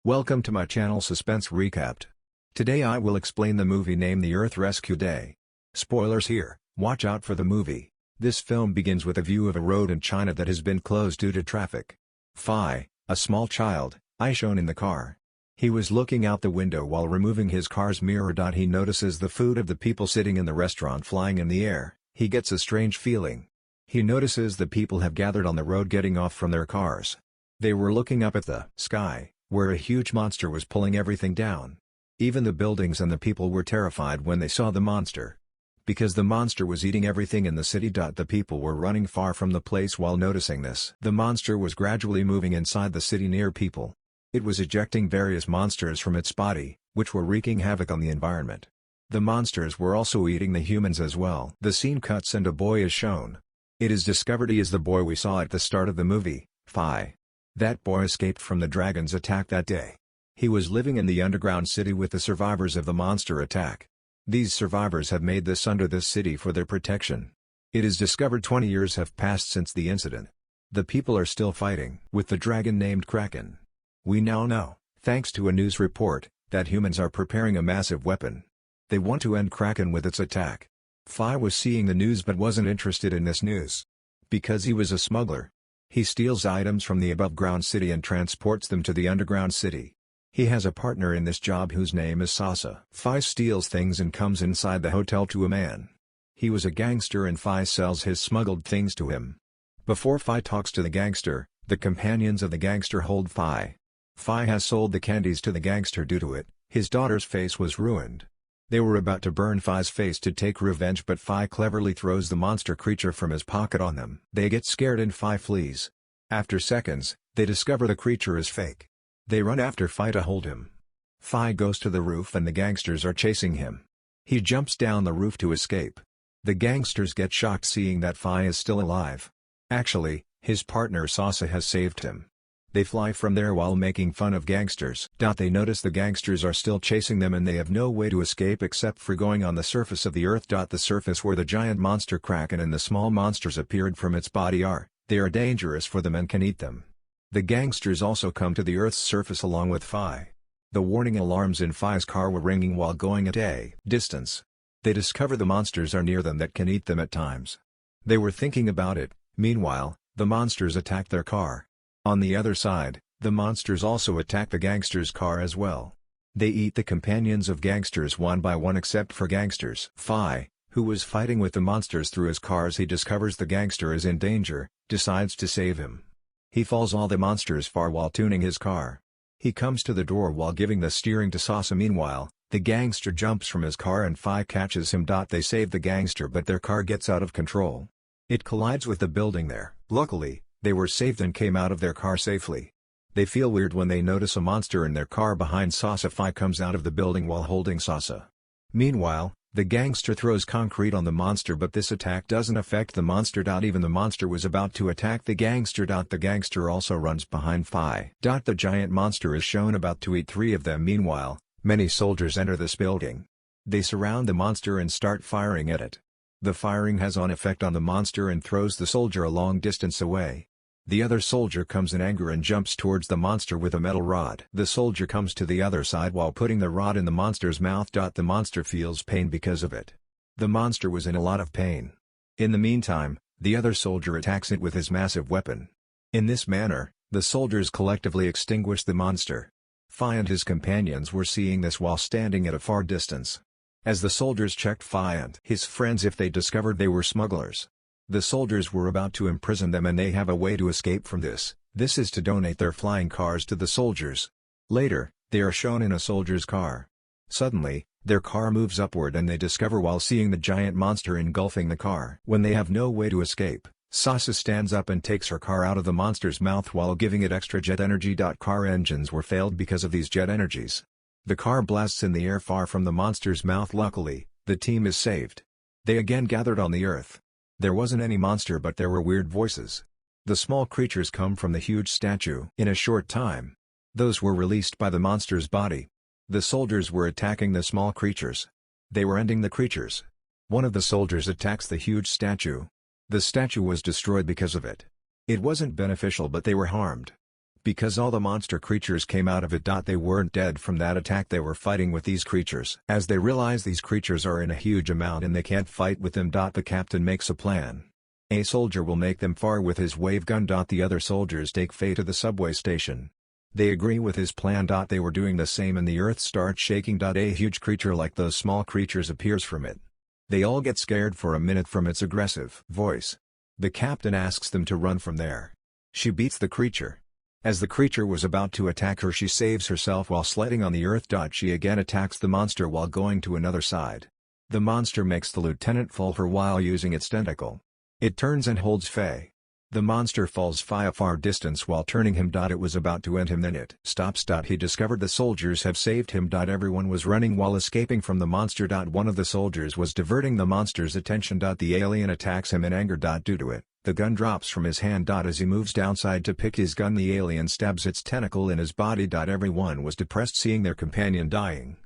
Welcome to my channel Suspense Recapped. Today I will explain the movie named The Earth Rescue Day. Spoilers here, watch out for the movie. This film begins with a view of a road in China that has been closed due to traffic. Phi, a small child, shown in the car. He was looking out the window while removing his car's mirror. He notices the food of the people sitting in the restaurant flying in the air. He gets a strange feeling. He notices the people have gathered on the road getting off from their cars. They were looking up at the sky, where a huge monster was pulling everything down. Even the buildings and the people were terrified when they saw the monster. Because the monster was eating everything in the city. The people were running far from the place while noticing this. The monster was gradually moving inside the city near people. It was ejecting various monsters from its body, which were wreaking havoc on the environment. The monsters were also eating the humans as well. The scene cuts and a boy is shown. It is discovered he is the boy we saw at the start of the movie, Phi. That boy escaped from the dragon's attack that day. He was living in the underground city with the survivors of the monster attack. These survivors have made this under this city for their protection. It is discovered 20 years have passed since the incident. The people are still fighting with the dragon named Kraken. We now know, thanks to a news report, that humans are preparing a massive weapon. They want to end Kraken with its attack. Phi was seeing the news but wasn't interested in this news. Because he was a smuggler. He steals items from the above-ground city and transports them to the underground city. He has a partner in this job whose name is Sasa. Phi steals things and comes inside the hotel to a man. He was a gangster and Phi sells his smuggled things to him. Before Phi talks to the gangster, the companions of the gangster hold Phi. Phi has sold the candies to the gangster. Due to it, his daughter's face was ruined. They were about to burn Phi's face to take revenge, but Phi cleverly throws the monster creature from his pocket on them. They get scared and Phi flees. After seconds, they discover the creature is fake. They run after Phi to hold him. Phi goes to the roof and the gangsters are chasing him. He jumps down the roof to escape. The gangsters get shocked seeing that Phi is still alive. Actually, his partner Sasa has saved him. They fly from there while making fun of gangsters. They notice the gangsters are still chasing them and they have no way to escape except for going on the surface of the earth. The surface where the giant monster Kraken and the small monsters appeared from its body they are dangerous for them and can eat them. The gangsters also come to the earth's surface along with Phi. The warning alarms in Phi's car were ringing while going at a distance. They discover the monsters are near them that can eat them at times. They were thinking about it. Meanwhile, the monsters attack their car. On the other side, the monsters also attack the gangsters' car as well. They eat the companions of gangsters one by one except for gangsters. Phi, who was fighting with the monsters through his cars, he discovers the gangster is in danger, decides to save him. He falls all the monsters far while tuning his car. He comes to the door while giving the steering to Sasa. Meanwhile, the gangster jumps from his car and Phi catches him. They save the gangster but their car gets out of control. It collides with the building there. Luckily, they were saved and came out of their car safely. They feel weird when they notice a monster in their car behind Sasa. Phi comes out of the building while holding Sasa. Meanwhile, the gangster throws concrete on the monster but this attack doesn't affect the monster. Even the monster was about to attack the gangster. The gangster also runs behind Phi. The giant monster is shown about to eat 3 of them. Meanwhile, many soldiers enter this building. They surround the monster and start firing at it. The firing has an effect on the monster and throws the soldier a long distance away. The other soldier comes in anger and jumps towards the monster with a metal rod. The soldier comes to the other side while putting the rod in the monster's mouth. The monster feels pain because of it. The monster was in a lot of pain. In the meantime, the other soldier attacks it with his massive weapon. In this manner, the soldiers collectively extinguish the monster. Phi and his companions were seeing this while standing at a far distance. As the soldiers checked Phi and his friends if they discovered they were smugglers. The soldiers were about to imprison them and they have a way to escape from this. This is to donate their flying cars to the soldiers. Later, they are shown in a soldier's car. Suddenly, their car moves upward and they discover while seeing the giant monster engulfing the car. When they have no way to escape, Sasa stands up and takes her car out of the monster's mouth while giving it extra jet energy. Car engines were failed because of these jet energies. The car blasts in the air far from the monster's mouth. Luckily, the team is saved. They again gathered on the earth. There wasn't any monster but there were weird voices. The small creatures come from the huge statue. In a short time, those were released by the monster's body. The soldiers were attacking the small creatures. They were ending the creatures. One of the soldiers attacks the huge statue. The statue was destroyed because of it. It wasn't beneficial but they were harmed. Because all the monster creatures came out of it. They weren't dead from that attack, they were fighting with these creatures. As they realize these creatures are in a huge amount and they can't fight with them. The captain makes a plan. A soldier will make them fire with his wave gun. The other soldiers take Faye to the subway station. They agree with his plan. They were doing the same and the earth starts shaking. A huge creature like those small creatures appears from it. They all get scared for a minute from its aggressive voice. The captain asks them to run from there. She beats the creature. As the creature was about to attack her, she saves herself while sliding on the earth. She again attacks the monster while going to another side. The monster makes the lieutenant fall her while using its tentacle. It turns and holds Faye. The monster falls a far distance while turning him. It was about to end him, then it stops. He discovered the soldiers have saved him. Everyone was running while escaping from the monster. One of the soldiers was diverting the monster's attention. The alien attacks him in anger. Due to it, the gun drops from his hand. As he moves downside to pick his gun, the alien stabs its tentacle in his body. Everyone was depressed seeing their companion dying.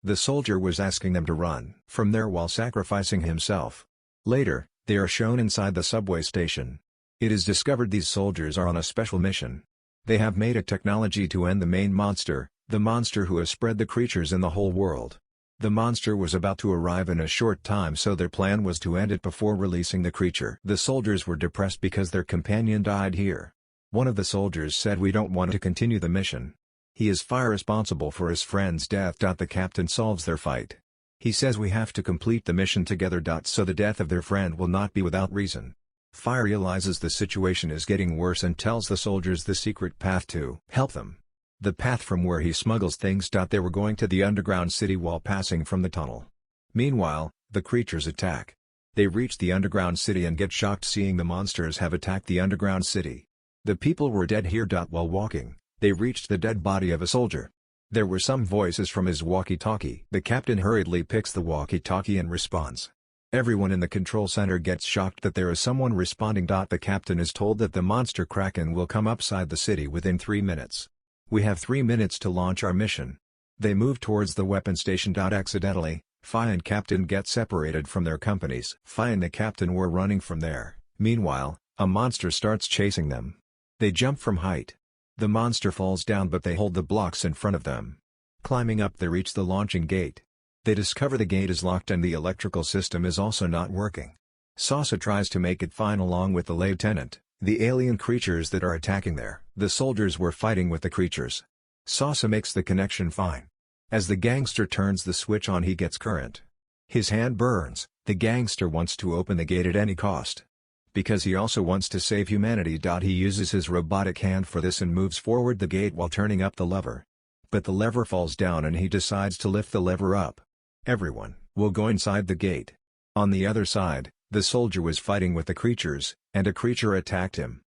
The soldier was asking them to run from there while sacrificing himself. Later, they are shown inside the subway station. It is discovered these soldiers are on a special mission. They have made a technology to end the main monster, the monster who has spread the creatures in the whole world. The monster was about to arrive in a short time, so their plan was to end it before releasing the creature. The soldiers were depressed because their companion died here. One of the soldiers said, "We don't want to continue the mission. He is responsible for his friend's death." The captain solves their fight. He says, "We have to complete the mission together." So the death of their friend will not be without reason. Faye realizes the situation is getting worse and tells the soldiers the secret path to help them. The path from where he smuggles things. They were going to the underground city while passing from the tunnel. Meanwhile, the creatures attack. They reach the underground city and get shocked seeing the monsters have attacked the underground city. The people were dead here. While walking, they reached the dead body of a soldier. There were some voices from his walkie-talkie. The captain hurriedly picks the walkie-talkie and responds. Everyone in the control center gets shocked that there is someone responding. The captain is told that the monster Kraken will come upside the city within 3 minutes. "We have 3 minutes to launch our mission." They move towards the weapon station. Accidentally, Faye and captain get separated from their companies. Faye and the captain were running from there. Meanwhile, a monster starts chasing them. They jump from height. The monster falls down, but they hold the blocks in front of them. Climbing up, they reach the launching gate. They discover the gate is locked and the electrical system is also not working. Sasa tries to make it fine along with the lieutenant, the alien creatures that are attacking there. The soldiers were fighting with the creatures. Sasa makes the connection fine. As the gangster turns the switch on, he gets current. His hand burns. The gangster wants to open the gate at any cost. Because he also wants to save humanity. He uses his robotic hand for this and moves forward the gate while turning up the lever. But the lever falls down and he decides to lift the lever up. Everyone will go inside the gate. On the other side, the soldier was fighting with the creatures, and a creature attacked him.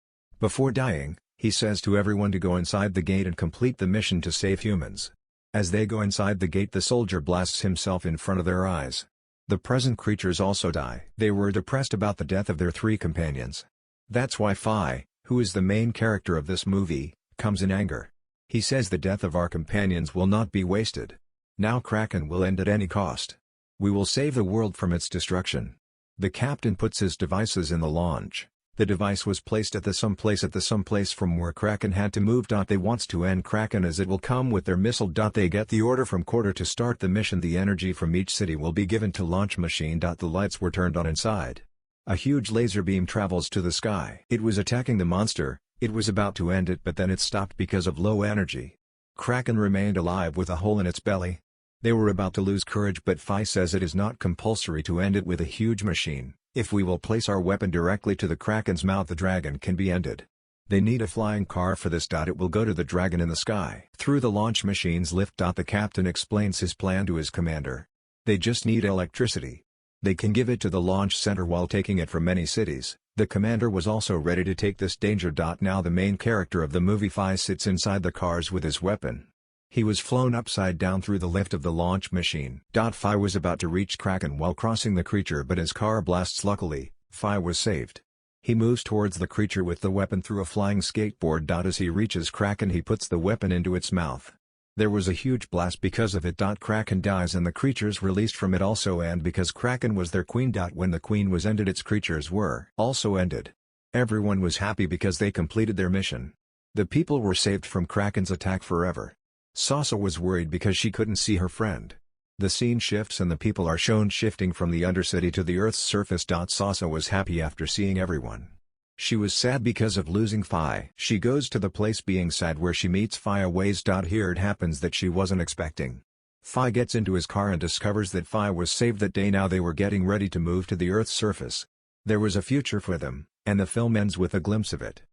Before dying, he says to everyone to go inside the gate and complete the mission to save humans. As they go inside the gate, the soldier blasts himself in front of their eyes. The present creatures also die. They were depressed about the death of their 3 companions. That's why Faye, who is the main character of this movie, comes in anger. He says the death of our companions will not be wasted. Now Kraken will end at any cost. We will save the world from its destruction. The captain puts his devices in the launch. The device was placed at the someplace from where Kraken had to move. They wants to end Kraken as it will come with their missile. They get the order from Quarter to start the mission. The energy from each city will be given to launch machine. The lights were turned on inside. A huge laser beam travels to the sky. It was attacking the monster. It was about to end it, but then it stopped because of low energy. Kraken remained alive with a hole in its belly. They were about to lose courage, but Faye says it is not compulsory to end it with a huge machine. If we will place our weapon directly to the Kraken's mouth, the dragon can be ended. They need a flying car for this. It will go to the dragon in the sky through the launch machine's lift. The captain explains his plan to his commander. They just need electricity. They can give it to the launch center while taking it from many cities. The commander was also ready to take this danger. Now the main character of the movie, Faye, sits inside the cars with his weapon. He was flown upside down through the lift of the launch machine. Faye was about to reach Kraken while crossing the creature, but his car blasts. Luckily, Faye was saved. He moves towards the creature with the weapon through a flying skateboard. As he reaches Kraken, he puts the weapon into its mouth. There was a huge blast because of it. Kraken dies and the creatures released from it also end because Kraken was their queen. When the queen was ended, its creatures were also ended. Everyone was happy because they completed their mission. The people were saved from Kraken's attack forever. Sasa was worried because she couldn't see her friend. The scene shifts and the people are shown shifting from the Undercity to the Earth's surface. Sasa was happy after seeing everyone. She was sad because of losing Fi. She goes to the place being sad where she meets Fi ways. Here it happens that she wasn't expecting. Fi gets into his car and discovers that Fi was saved that day. Now they were getting ready to move to the Earth's surface. There was a future for them, and the film ends with a glimpse of it.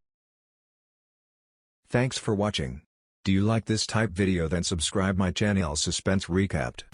Thanks for watching. Do you like this type video? Then subscribe my channel Suspense Recapped.